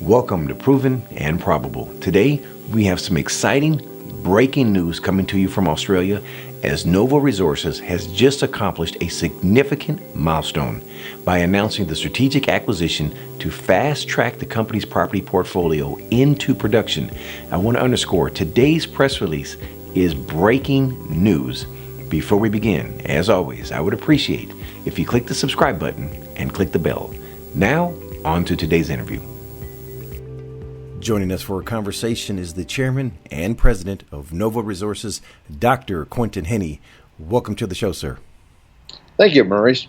Welcome to Proven and Probable. Today, we have some exciting breaking news coming to you from Australia as Novo Resources has just accomplished a significant milestone by announcing the strategic acquisition to fast-track the company's property portfolio into production. I want to underscore, today's press release is breaking news. Before we begin, as always, I would appreciate if you click the subscribe button and click the bell. Now, on to today's interview. Joining us for a conversation is the chairman and president of Novo Resources, Dr. Quinton Hennigh. Welcome to the show, sir. Thank you, Maurice.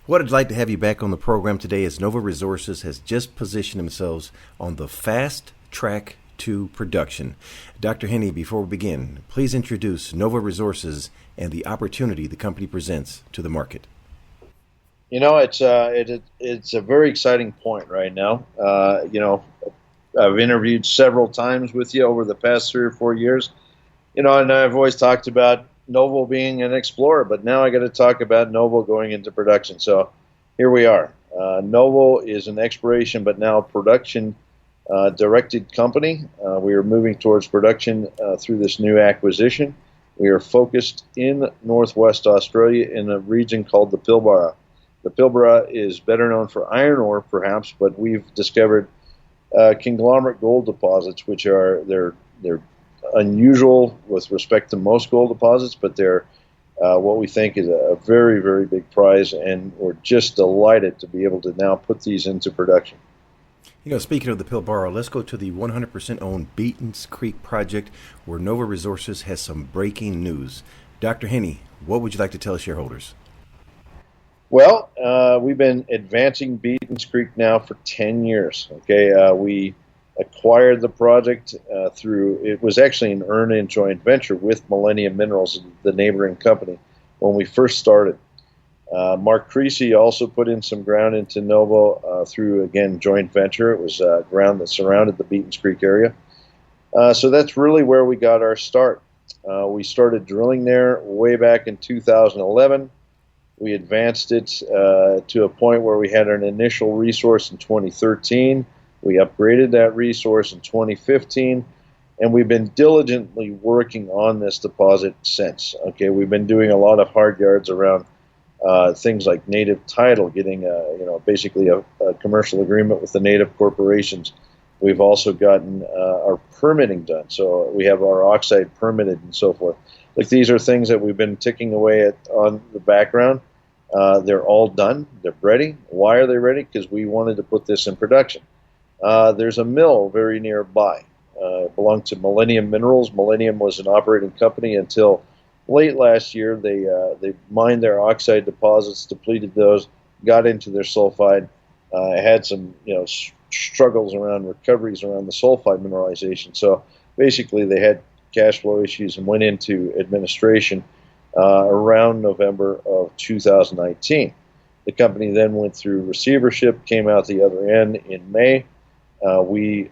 What I'd like to have you back on the program today is Novo Resources has just positioned themselves on the fast track to production. Dr. Hennigh, before we begin, please introduce Novo Resources and the opportunity the company presents to the market. You know, it's a very exciting point right now. I've interviewed several times with you over the past 3 or 4 years, and I've always talked about Novo being an explorer, but now I got to talk about Novo going into production. So here we are. Novo is an exploration, but now production directed company. We are moving towards production through this new acquisition. We are focused in Northwest Australia in a region called the Pilbara. The Pilbara is better known for iron ore, perhaps, but we've discovered conglomerate gold deposits, which are they're unusual with respect to most gold deposits, but they're what we think is a very, very big prize, and we're just delighted to be able to now put these into production. Speaking of the Pilbara, let's go to the 100% owned Beatons Creek project, where Novo Resources has some breaking news. Dr. Hennigh, what would you like to tell shareholders? Well, we've been advancing Beatons Creek now for 10 years. Okay, we acquired the project it was actually an earn-in joint venture with Millennium Minerals, the neighboring company, when we first started. Mark Creasy also put in some ground into Novo through, again, joint venture. It was ground that surrounded the Beatons Creek area. So that's really where we got our start. We started drilling there way back in 2011. We advanced it to a point where we had an initial resource in 2013. We upgraded that resource in 2015, and we've been diligently working on this deposit since. Okay, we've been doing a lot of hard yards around things like native title, getting basically a commercial agreement with the native corporations. We've also gotten our permitting done, so we have our oxide permitted and so forth. Like, these are things that we've been ticking away at on the background. They're all done. They're ready. Why are they ready? Because we wanted to put this in production. There's a mill very nearby. It belonged to Millennium Minerals. Millennium was an operating company until late last year. They mined their oxide deposits, depleted those, got into their sulfide, had some struggles around recoveries around the sulfide mineralization. So basically, they had cash flow issues and went into administration around November of 2019. The company then went through receivership, came out the other end in May. We've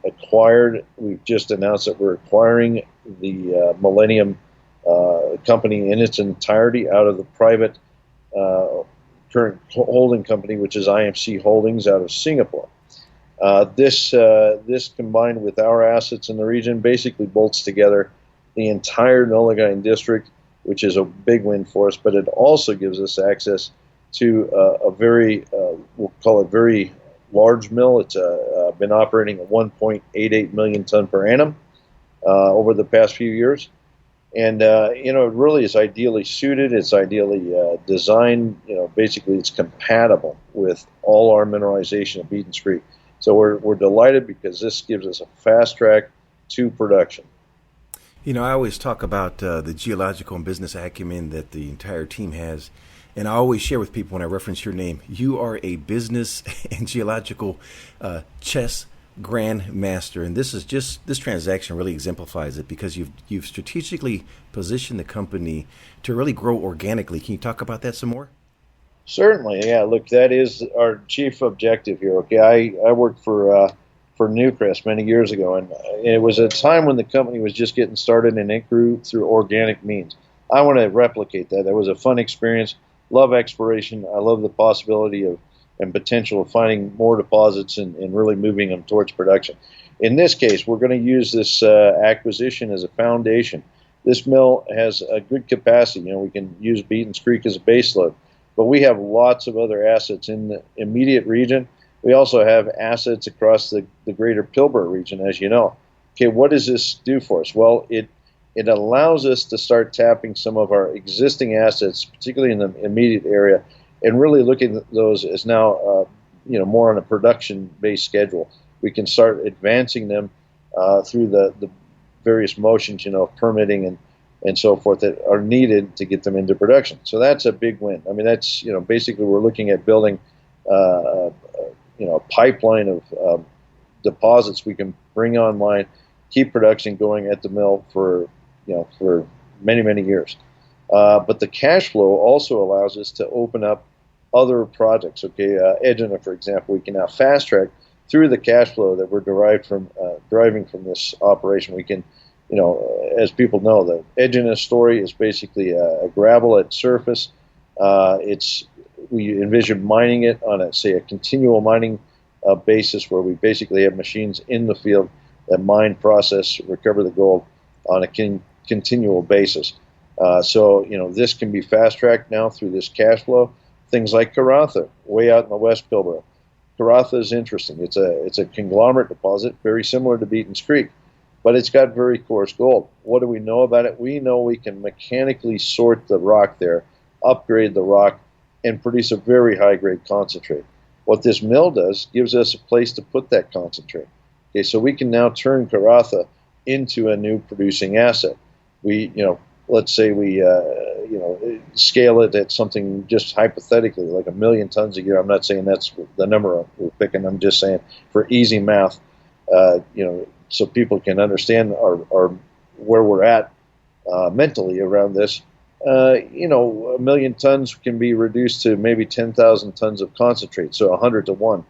just announced that we're acquiring the Millennium company in its entirety out of the private current holding company, which is IMC Holdings out of Singapore. This combined with our assets in the region basically bolts together the entire Nullagine district, which is a big win for us, but it also gives us access to a very, we'll call it very large mill. It's been operating at 1.88 million ton per annum over the past few years. And, it really is ideally suited. It's ideally designed. Basically it's compatible with all our mineralization at Beatons Creek. So we're delighted because this gives us a fast track to production. I always talk about the geological and business acumen that the entire team has, and I always share with people when I reference your name, you are a business and geological chess grandmaster, and this transaction really exemplifies it because you've strategically positioned the company to really grow organically. Can you talk about that some more? Certainly, yeah. Look, that is our chief objective here. Okay, I worked for Newcrest many years ago, and it was a time when the company was just getting started and it grew through organic means. I want to replicate that. That was a fun experience. Love exploration. I love the possibility of and potential of finding more deposits and really moving them towards production. In this case, we're going to use this acquisition as a foundation. This mill has a good capacity. We can use Beatons Creek as a base load, but we have lots of other assets in the immediate region. We also have assets across the greater Pilbara region, as you know. Okay, what does this do for us? Well, it allows us to start tapping some of our existing assets, particularly in the immediate area, and really looking at those as now, more on a production-based schedule. We can start advancing them through the various motions, permitting and so forth that are needed to get them into production. So that's a big win. I mean, that's, basically we're looking at building, a pipeline of deposits we can bring online, keep production going at the mill for many, many years. But the cash flow also allows us to open up other projects. Okay, Egina, for example, we can now fast track through the cash flow that we're deriving from this operation. We can, as people know, the Egina story is basically a gravel at surface. We envision mining it on a continual mining basis, where we basically have machines in the field that mine, process, recover the gold on a continual basis. So this can be fast-tracked now through this cash flow. Things like Karratha, way out in the West Pilbara. Karratha is interesting. It's a conglomerate deposit, very similar to Beatons Creek, but it's got very coarse gold. What do we know about it? We know we can mechanically sort the rock there, upgrade the rock, and produce a very high-grade concentrate. What this mill does gives us a place to put that concentrate. Okay, so we can now turn Karratha into a new producing asset. We, let's say we, scale it at something just hypothetically like 1 million tons a year. I'm not saying that's the number we're picking. I'm just saying for easy math, so people can understand our where we're at mentally around this. 1 million tons can be reduced to maybe 10,000 tons of concentrate, so 100 to 1.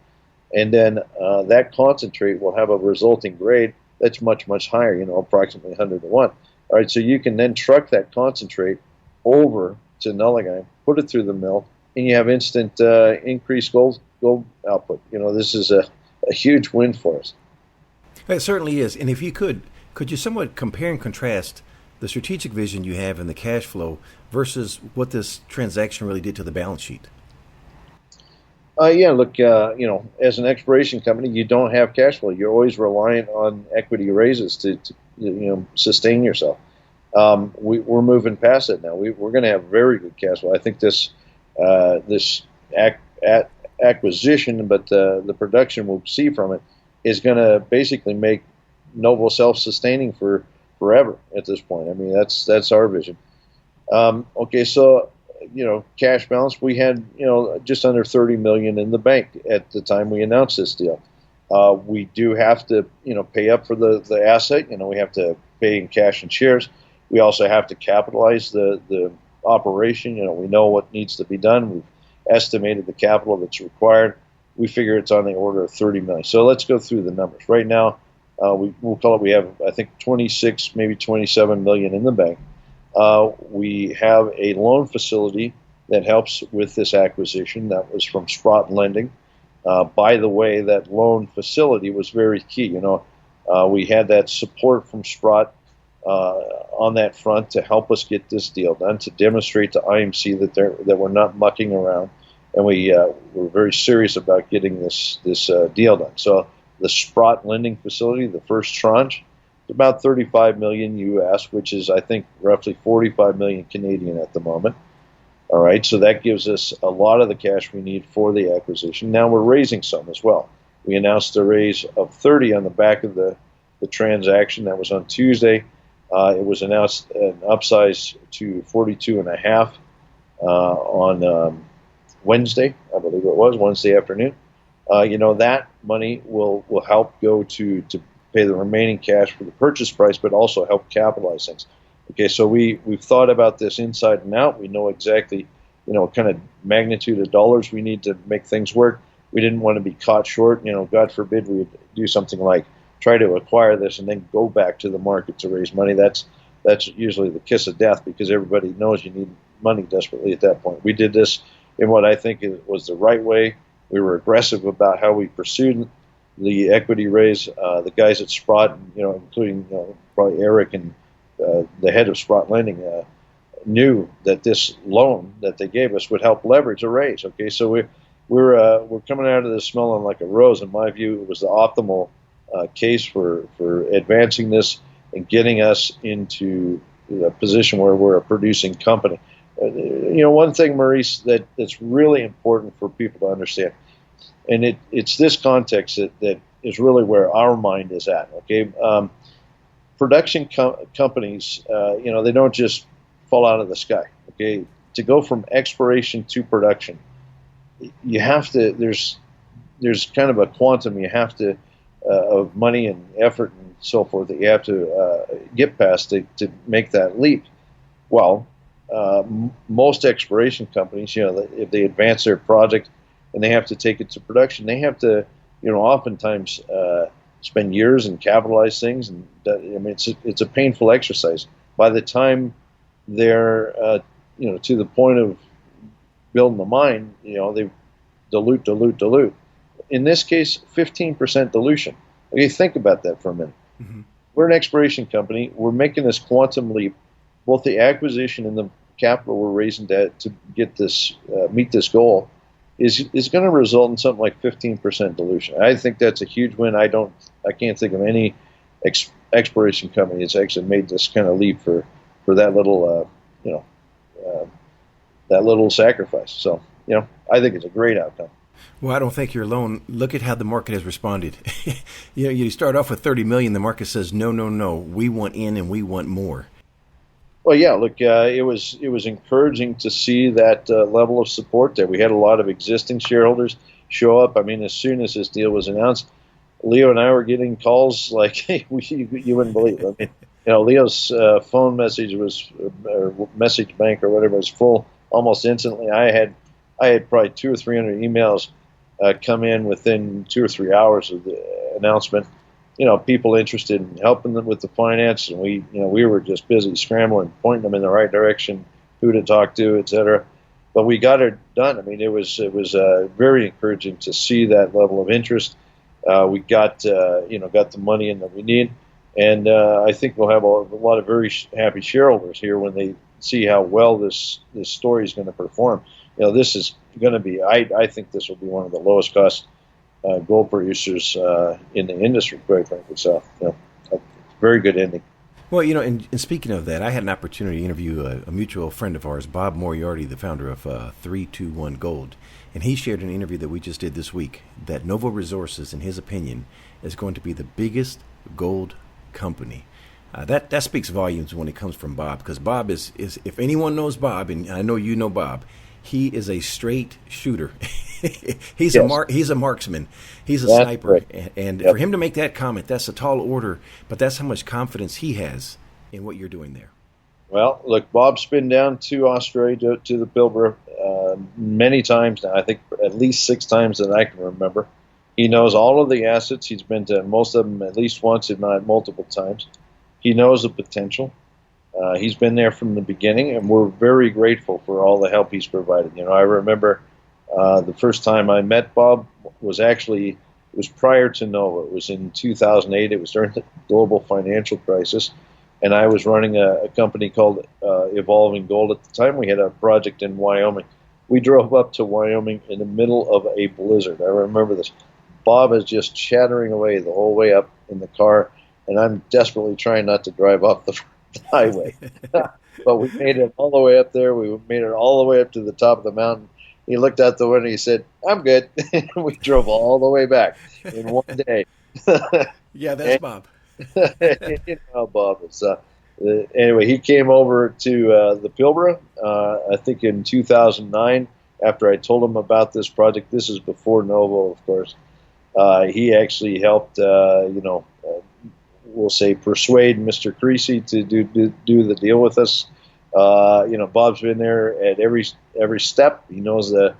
And then that concentrate will have a resulting grade that's much, much higher, approximately 100 to 1. All right, so you can then truck that concentrate over to Nullagine, put it through the mill, and you have instant increased gold output. This is a huge win for us. It certainly is. And if you could you somewhat compare and contrast the strategic vision you have in the cash flow versus what this transaction really did to the balance sheet? Look, as an exploration company, you don't have cash flow. You're always reliant on equity raises to sustain yourself. We're moving past it now. We're going to have very good cash flow. I think this acquisition, but the production we'll see from it is going to basically make Novo self-sustaining for forever at this point. I mean, that's our vision. Okay, so cash balance, we had just under $30 million in the bank at the time we announced this deal. We do have to pay up for the asset. We have to pay in cash and shares. We also have to capitalize the operation. We know what needs to be done. We've estimated the capital that's required. We figure it's on the order of $30 million. So let's go through the numbers. Right now, we have, I think, 26, maybe 27 million in the bank. We have a loan facility that helps with this acquisition. That was from Sprott Lending. By the way, that loan facility was very key. We had that support from Sprott on that front to help us get this deal done, to demonstrate to IMC that we're not mucking around, and we're very serious about getting this deal done. So the Sprott lending facility, the first tranche, is about 35 million US, which is, I think, roughly 45 million Canadian at the moment. All right, so that gives us a lot of the cash we need for the acquisition. Now we're raising some as well. We announced a raise of 30 on the back of the transaction. That was on Tuesday. It was announced an upsize to 42.5 on Wednesday, I believe it was, Wednesday afternoon. That money will help go to pay the remaining cash for the purchase price, but also help capitalize things. Okay, so we've thought about this inside and out. We know exactly, what kind of magnitude of dollars we need to make things work. We didn't want to be caught short. God forbid we would do something like try to acquire this and then go back to the market to raise money. That's usually the kiss of death, because everybody knows you need money desperately at that point. We did this in what I think was the right way. We were aggressive about how we pursued the equity raise. The guys at Sprott, including probably Eric and the head of Sprott Lending, knew that this loan that they gave us would help leverage a raise. Okay, so we're coming out of this smelling like a rose. In my view, it was the optimal case for advancing this and getting us into a position where we're a producing company. One thing, Maurice, that's really important for people to understand, and it's this context that is really where our mind is at. Okay, production companies, they don't just fall out of the sky. Okay, to go from exploration to production, you have to. There's kind of a quantum you have to of money and effort and so forth that you have to get past to make that leap. Well, most exploration companies, if they advance their project and they have to take it to production, they have to, oftentimes spend years and capitalize things, and it's a painful exercise. By the time they're to the point of building the mine, they dilute. In this case, 15% dilution. Okay, think about that for a minute. Mm-hmm. We're an exploration company. We're making this quantum leap. Both the acquisition and the capital we're raising to get this meet this goal is going to result in something like 15% dilution. I think that's a huge win. I can't think of any exploration company that's actually made this kind of leap for that little that little sacrifice. So I think it's a great outcome. Well, I don't think you're alone. Look at how the market has responded. You start off with $30 million. The market says, no, we want in and we want more. Well, yeah, look, it was encouraging to see that level of support there. We had a lot of existing shareholders show up. I mean, as soon as this deal was announced, Leo and I were getting calls like, hey, you wouldn't believe it. I mean, Leo's phone message or message bank or whatever was full almost instantly. I had probably 200 or 300 emails come in within 2 or 3 hours of the announcement. People interested in helping them with the finance, and we were just busy scrambling, pointing them in the right direction, who to talk to, et cetera. But we got it done. I mean, it was very encouraging to see that level of interest. We got the money in that we need, and I think we'll have a lot of very happy shareholders here when they see how well this story is going to perform. This is going to be. I think this will be one of the lowest cost gold producers in the industry, quite frankly. So, a very good ending. Well, and speaking of that, I had an opportunity to interview a mutual friend of ours, Bob Moriarty, the founder of 321 Gold, and he shared an interview that we just did this week that Novo Resources, in his opinion, is going to be the biggest gold company. That speaks volumes when it comes from Bob, because Bob is if anyone knows Bob, and I know you know Bob, he is a straight shooter. He's a marksman. He's a sniper. Right. And for him to make that comment, that's a tall order, but that's how much confidence he has in what you're doing there. Well, look, Bob's been down to Australia, to the Pilbara, many times now. I think at least 6 times that I can remember. He knows all of the assets. He's been to most of them at least once, if not multiple times. He knows the potential. He's been there from the beginning, and we're very grateful for all the help he's provided. I remember the first time I met Bob was prior to Novo. It was in 2008. It was during the global financial crisis, and I was running a company called Evolving Gold at the time. We had a project in Wyoming. We drove up to Wyoming in the middle of a blizzard. I remember this. Bob is just chattering away the whole way up in the car, and I'm desperately trying not to drive off the highway. But we made it all the way up there. We made it all the way up to the top of the mountain. He looked out the window and he said, "I'm good." We drove all the way back in one day. Yeah, that's Bob. Bob is. Anyway, he came over to the Pilbara, I think in 2009, after I told him about this project. This is before Novo, of course. He actually helped, we'll say, persuade Mr. Creasy to do the deal with us. Bob's been there at every step. He knows the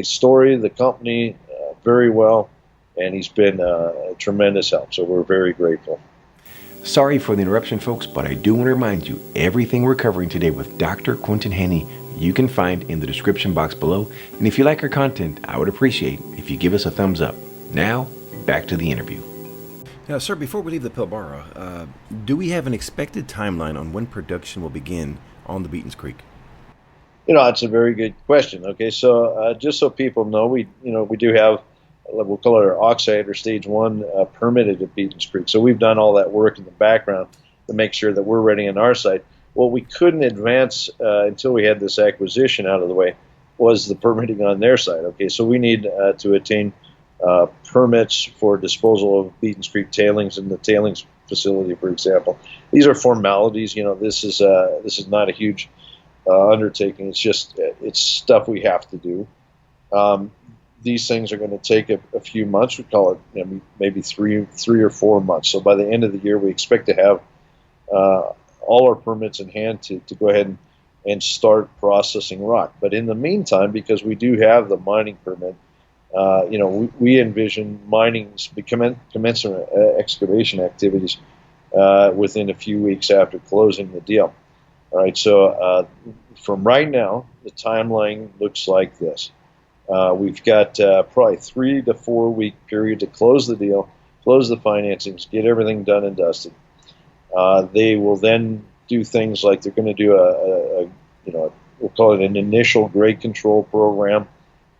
story, the company very well, and he's been a tremendous help. So we're very grateful. Sorry for the interruption, folks, but I do want to remind you, everything we're covering today with Dr. Quinton Hennigh you can find in the description box below. And if you like our content, I would appreciate if you give us a thumbs up. Now, back to the interview. Now, sir, before we leave the Pilbara, do we have an expected timeline on when production will begin on the Beatons Creek? It's a very good question. Okay, so just so people know, we do have, we'll call it our oxide or stage 1 permitted at Beatons Creek. So we've done all that work in the background to make sure that we're ready on our side. What we couldn't advance until we had this acquisition out of the way was the permitting on their side. Okay, so we need to attain permits for disposal of Beatons Creek tailings in the tailings facility, for example. These are formalities. This is not a huge undertaking. It's stuff we have to do. These things are going to take a few months. We call it maybe three or 4 months. So by the end of the year, we expect to have all our permits in hand to go ahead and start processing rock. But in the meantime, because we do have the mining permit, we envision commencing excavation activities within a few weeks after closing the deal. All right, so from right now, the timeline looks like this. We've got probably 3 to 4 week period to close the deal, close the financings, get everything done and dusted. They will then do things like they're going to do we'll call it an initial grade control program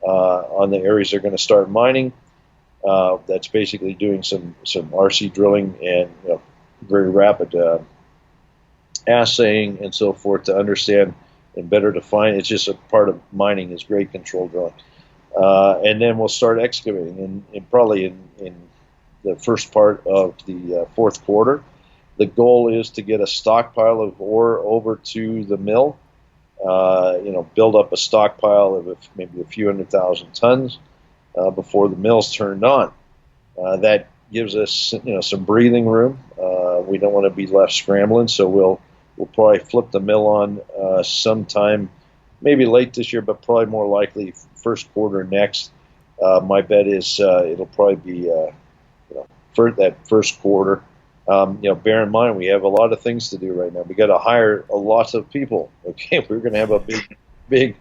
on the areas they're going to start mining. That's basically doing some RC drilling and very rapid assaying and so forth to understand and better define. It's just a part of mining is grade control drilling. And then we'll start excavating and probably in the first part of the fourth quarter. The goal is to get a stockpile of ore over to the mill, build up a stockpile of maybe a few 100,000 tons before the mill's turned on. That gives us some breathing room. We don't want to be left scrambling, so we'll probably flip the mill on sometime, maybe late this year, but probably more likely first quarter next. My bet is it'll probably be for that first quarter. Bear in mind we have a lot of things to do right now. We got to hire a lot of people. Okay, we're going to have a big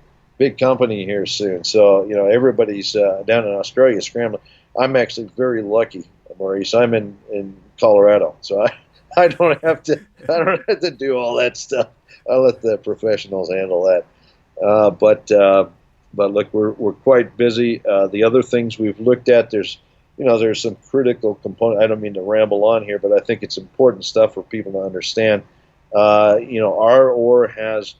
company here soon. So everybody's down in Australia scrambling. I'm actually very lucky, Maurice. I'm in Colorado, so I don't have to do all that stuff. I'll let the professionals handle that. But look, we're quite busy. The other things we've looked at, there's some critical component. I don't mean to ramble on here, but I think it's important stuff for people to understand. Our ore has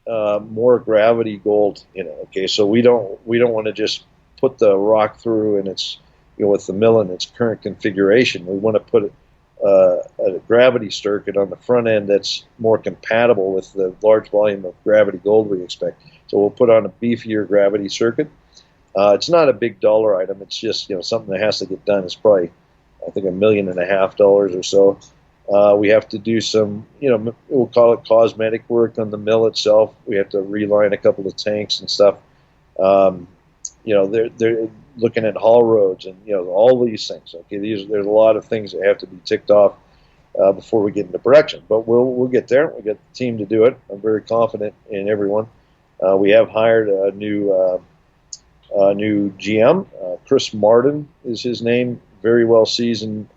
more gravity gold in it. Okay, so we don't want to just put the rock through and it's with the mill in its current configuration. We want to put a gravity circuit on the front end that's more compatible with the large volume of gravity gold we expect. So we'll put on a beefier gravity circuit. It's not a big dollar item. It's just something that has to get done. It's probably I think $1.5 million or so. We have to do some we'll call it cosmetic work on the mill itself. We have to reline a couple of tanks and stuff. They're looking at haul roads and all these things. Okay, there's a lot of things that have to be ticked off before we get into production. But we'll get there. We got the team to do it. I'm very confident in everyone. We have hired a new GM. Chris Martin is his name. Very well seasoned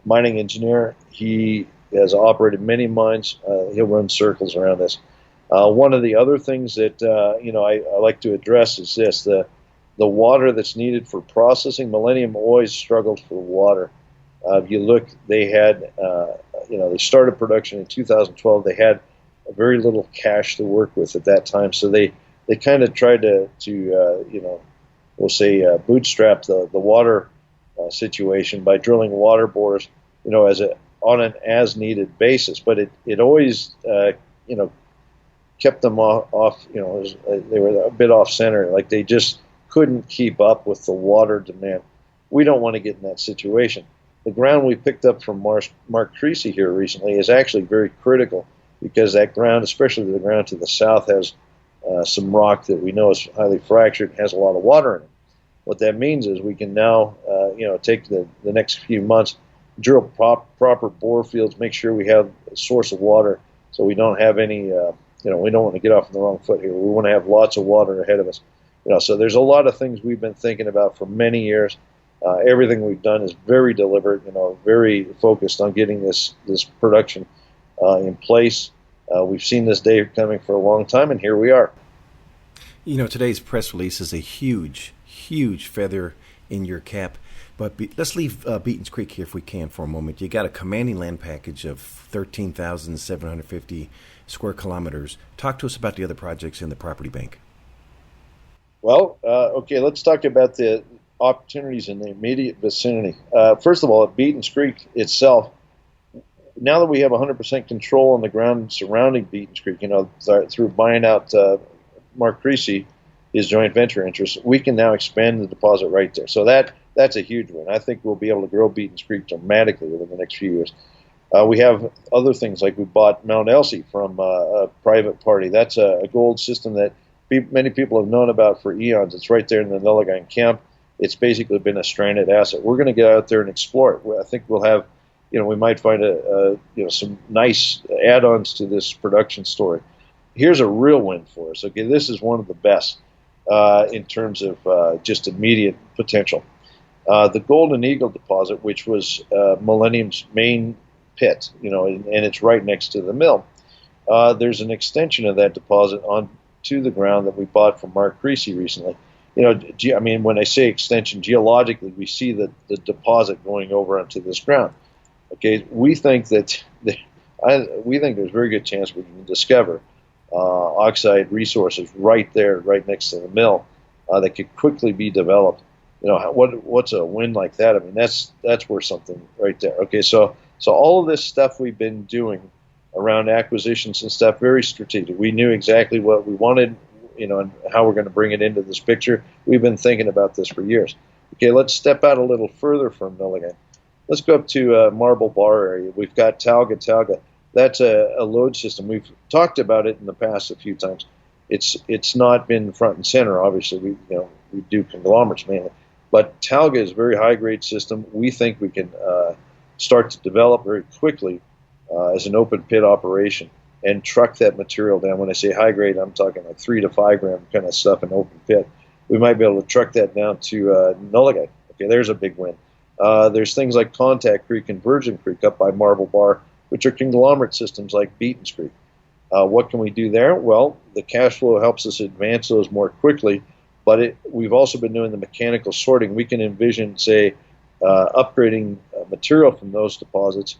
mining engineer. He has operated many mines. He'll run circles around this. One of the other things that I like to address is this: the water that's needed for processing. Millennium always struggled for water. If you look, they had they started production in 2012. They had very little cash to work with at that time, so they kind of tried to we'll say bootstrap the water situation by drilling water bores, on an as needed basis. But it always kept them off. They were a bit off center. Like they just couldn't keep up with the water demand. We don't want to get in that situation. The ground we picked up from Mark Creasy here recently is actually very critical because that ground, especially the ground to the south, has some rock that we know is highly fractured and has a lot of water in it. What that means is we can now, take the next few months, drill proper bore fields, make sure we have a source of water so we don't have any we don't want to get off on the wrong foot here. We want to have lots of water ahead of us. So there's a lot of things we've been thinking about for many years. Everything we've done is very deliberate, very focused on getting this production in place. We've seen this day coming for a long time, and here we are. Today's press release is a huge, huge feather in your cap. But let's leave Beatons Creek here if we can for a moment. You got a commanding land package of 13,750 square kilometers. Talk to us about the other projects in the property bank. Well, okay, let's talk about the opportunities in the immediate vicinity. First of all, at Beatons Creek itself, now that we have 100% control on the ground surrounding Beatons Creek, through buying out Mark Creasy, his joint venture interest, we can now expand the deposit right there. So that's a huge win. I think we'll be able to grow Beatons Creek dramatically over the next few years. We have other things like we bought Mount Elsie from a private party. That's a gold system that many people have known about for eons. It's right there in the Nullagine camp. It's basically been a stranded asset. We're going to get out there and explore it. I think we'll have, we might find some nice add-ons to this production story. Here's a real win for us. Okay, this is one of the best in terms of just immediate potential. The Golden Eagle deposit, which was Millennium's main pit, and it's right next to the mill. There's an extension of that deposit onto the ground that we bought from Mark Creasy recently. When I say extension, geologically, we see the deposit going over onto this ground. Okay, we think there's a very good chance we can discover oxide resources right there, right next to the mill, that could quickly be developed. What's a win like that? I mean, that's worth something right there. Okay, so all of this stuff we've been doing around acquisitions and stuff, very strategic. We knew exactly what we wanted, and how we're going to bring it into this picture. We've been thinking about this for years. Okay, let's step out a little further from Nullagine. Let's go up to Marble Bar area. We've got Talga. That's a lode system. We've talked about it in the past a few times. It's not been front and center. Obviously, we do conglomerates mainly, but Talga is a very high grade system. We think we can start to develop very quickly as an open pit operation and truck that material down. When I say high grade, I'm talking like 3 to 5 gram kind of stuff in open pit. We might be able to truck that down to Nullagine. Okay, there's a big win. There's things like Contact Creek and Virgin Creek up by Marble Bar, which are conglomerate systems like Beatons Creek. What can we do there? Well, the cash flow helps us advance those more quickly, but we've also been doing the mechanical sorting. We can envision, say, upgrading material from those deposits,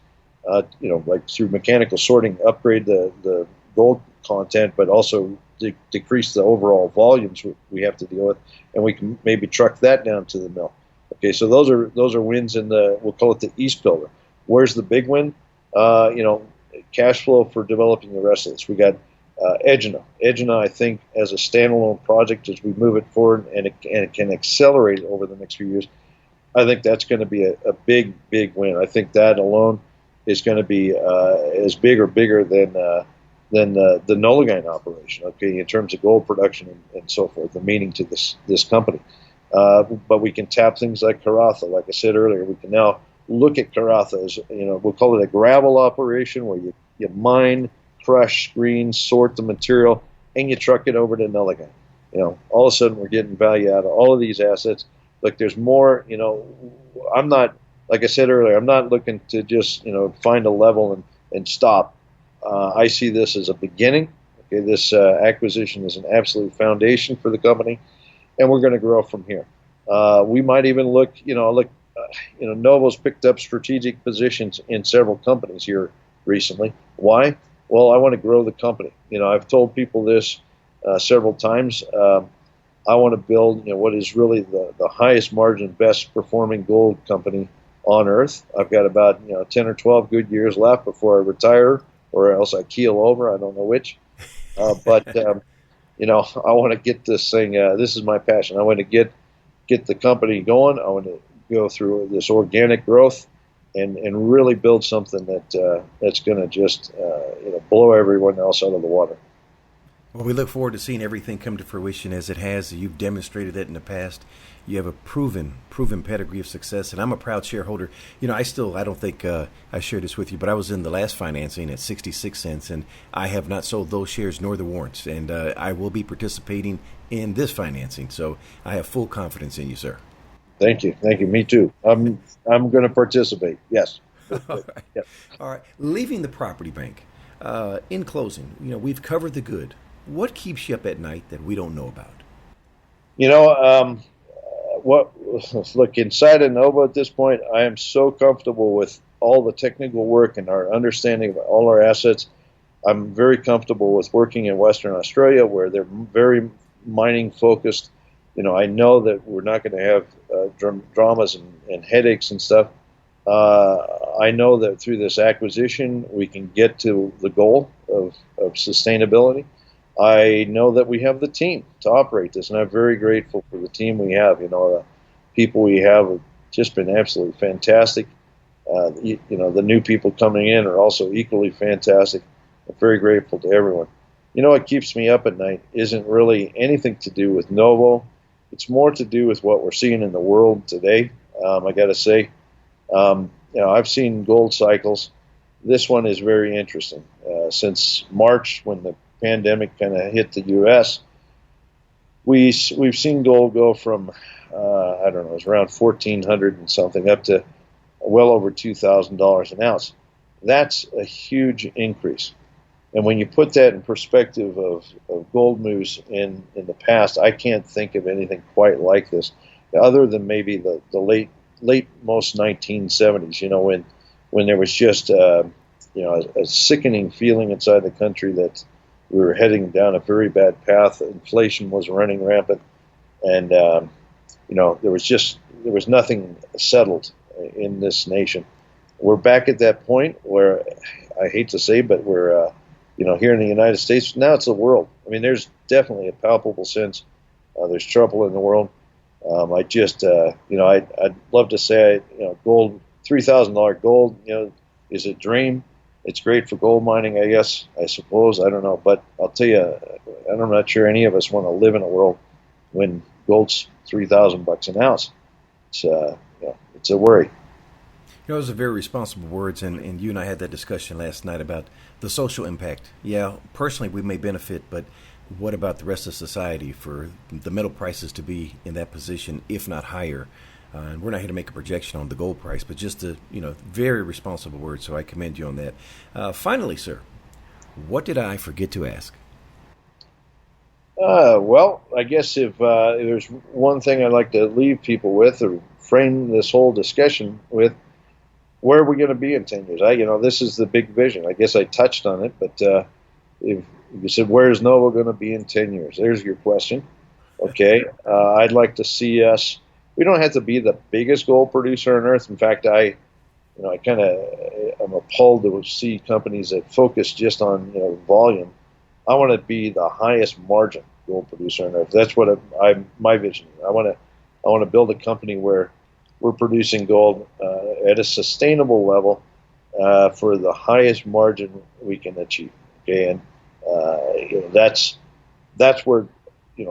like through mechanical sorting, upgrade the gold content, but also decrease the overall volumes we have to deal with, and we can maybe truck that down to the mill. Okay, so those are wins in we'll call it the East Pilbara. Where's the big win? Cash flow for developing the rest of this. We got Egina. Egina, I think, as a standalone project, as we move it forward and it can accelerate over the next few years, I think that's going to be a big, big win. I think that alone is going to be as big or bigger than the Nullagine operation, okay, in terms of gold production and so forth, the meaning to this company. But we can tap things like Karratha. Like I said earlier, we can now look at Karratha as, we'll call it a gravel operation where you mine, crush, screen, sort the material, and you truck it over to Nullagine. All of a sudden we're getting value out of all of these assets. Look, there's more, I'm not, like I said earlier, I'm not looking to just, find a level and stop. I see this as a beginning. Okay, this acquisition is an absolute foundation for the company, and we're going to grow from here. We might even look, Novo's picked up strategic positions in several companies here recently. Why? Well, I want to grow the company. I've told people this several times. I want to build, what is really the highest margin, best performing gold company on earth. I've got about 10 or 12 good years left before I retire, or else I keel over. I don't know which. But I want to get this thing. This is my passion. I want to get the company going. I want to go through this organic growth and really build something that's going to just blow everyone else out of the water. Well, we look forward to seeing everything come to fruition as it has. You've demonstrated that in the past. You have a proven pedigree of success, and I'm a proud shareholder. I don't think I shared this with you, but I was in the last financing at 66 cents, and I have not sold those shares nor the warrants, and I will be participating in this financing. So I have full confidence in you, sir. Thank you. Me too. I'm going to participate. Yes. All right. Yep. All right. Leaving the property bank. In closing, we've covered the good. What keeps you up at night that we don't know about? Look, inside of Novo at this point, I am so comfortable with all the technical work and our understanding of all our assets. I'm very comfortable with working in Western Australia where they're very mining focused. I know that we're not going to have dramas and headaches and stuff. I know that through this acquisition, we can get to the goal of sustainability. I know that we have the team to operate this, and I'm very grateful for the team we have. The people we have just been absolutely fantastic. The new people coming in are also equally fantastic. I'm very grateful to everyone. What keeps me up at night isn't really anything to do with Novo. It's more to do with what we're seeing in the world today. I got to say, I've seen gold cycles. This one is very interesting. Since March, when the pandemic kind of hit the U.S., we've seen gold go from it was around 1,400 and something up to well over $2,000 an ounce. That's a huge increase. And when you put that in perspective of gold moves in the past, I can't think of anything quite like this, other than maybe the late most 1970s. When there was just a sickening feeling inside the country that we were heading down a very bad path. Inflation was running rampant, and there was nothing settled in this nation. We're back at that point where, I hate to say, but we're here in the United States. Now it's the world. I mean, there's definitely a palpable sense there's trouble in the world. I'd love to say, gold, $3,000 gold, is a dream. It's great for gold mining, I suppose. I don't know. But I'll tell you, I'm not sure any of us want to live in a world when gold's $3,000 an ounce. It's a worry. Those are very responsible words, and you and I had that discussion last night about the social impact. Yeah, personally we may benefit, but what about the rest of society for the metal prices to be in that position, if not higher? And we're not here to make a projection on the gold price, but just very responsible words, so I commend you on that. Finally, sir, what did I forget to ask? I guess if there's one thing I'd like to leave people with or frame this whole discussion with, where are we going to be in 10 years? This is the big vision. I guess I touched on it, but if you said, where's Novo going to be in 10 years? There's your question. Okay. I'd like to see us. We don't have to be the biggest gold producer on earth. In fact, I'm appalled to see companies that focus just on volume. I want to be the highest margin gold producer on earth. That's what my vision is. I want to build a company where we're producing gold at a sustainable level for the highest margin we can achieve. Okay, and that's where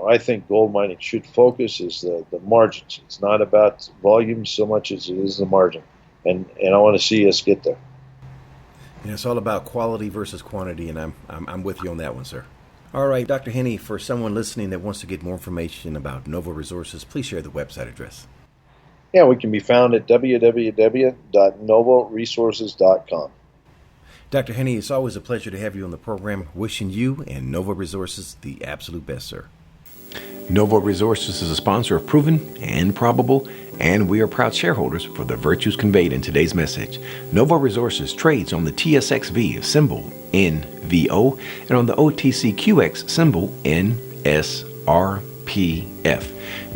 I think gold mining should focus is the margins. It's not about volume so much as it is the margin, and I want to see us get there. Yeah, it's all about quality versus quantity, and I'm with you on that one, sir. All right, Dr. Hennigh, for someone listening that wants to get more information about Novo Resources, please share the website address. Yeah, we can be found at www.novoresources.com. Dr. Hennigh, it's always a pleasure to have you on the program. Wishing you and Novo Resources the absolute best, sir. Novo Resources is a sponsor of Proven and Probable, and we are proud shareholders for the virtues conveyed in today's message. Novo Resources trades on the TSXV symbol NVO and on the OTCQX symbol NSRPF.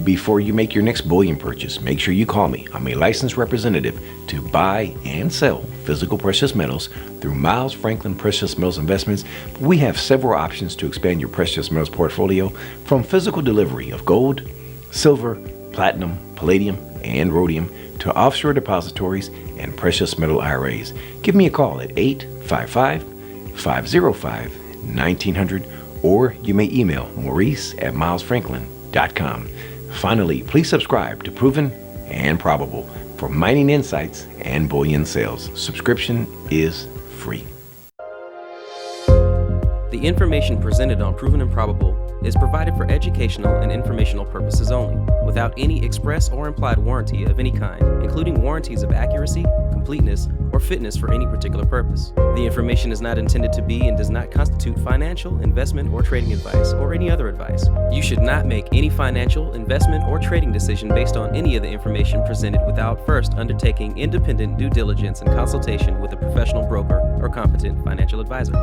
Before you make your next bullion purchase, make sure you call me. I'm a licensed representative to buy and sell physical precious metals through Miles Franklin Precious Metals Investments. We have several options to expand your precious metals portfolio, from physical delivery of gold, silver, platinum, palladium, and rhodium to offshore depositories and precious metal IRAs. Give me a call at 855-505-1900 or you may email maurice@milesfranklin.com. Finally, please subscribe to Proven and Probable for mining insights and bullion sales. Subscription is free. The information presented on Proven and Probable is provided for educational and informational purposes only, without any express or implied warranty of any kind, including warranties of accuracy, completeness, or fitness for any particular purpose. The information is not intended to be and does not constitute financial, investment, or trading advice, or any other advice. You should not make any financial, investment, or trading decision based on any of the information presented without first undertaking independent due diligence and consultation with a professional broker or competent financial advisor.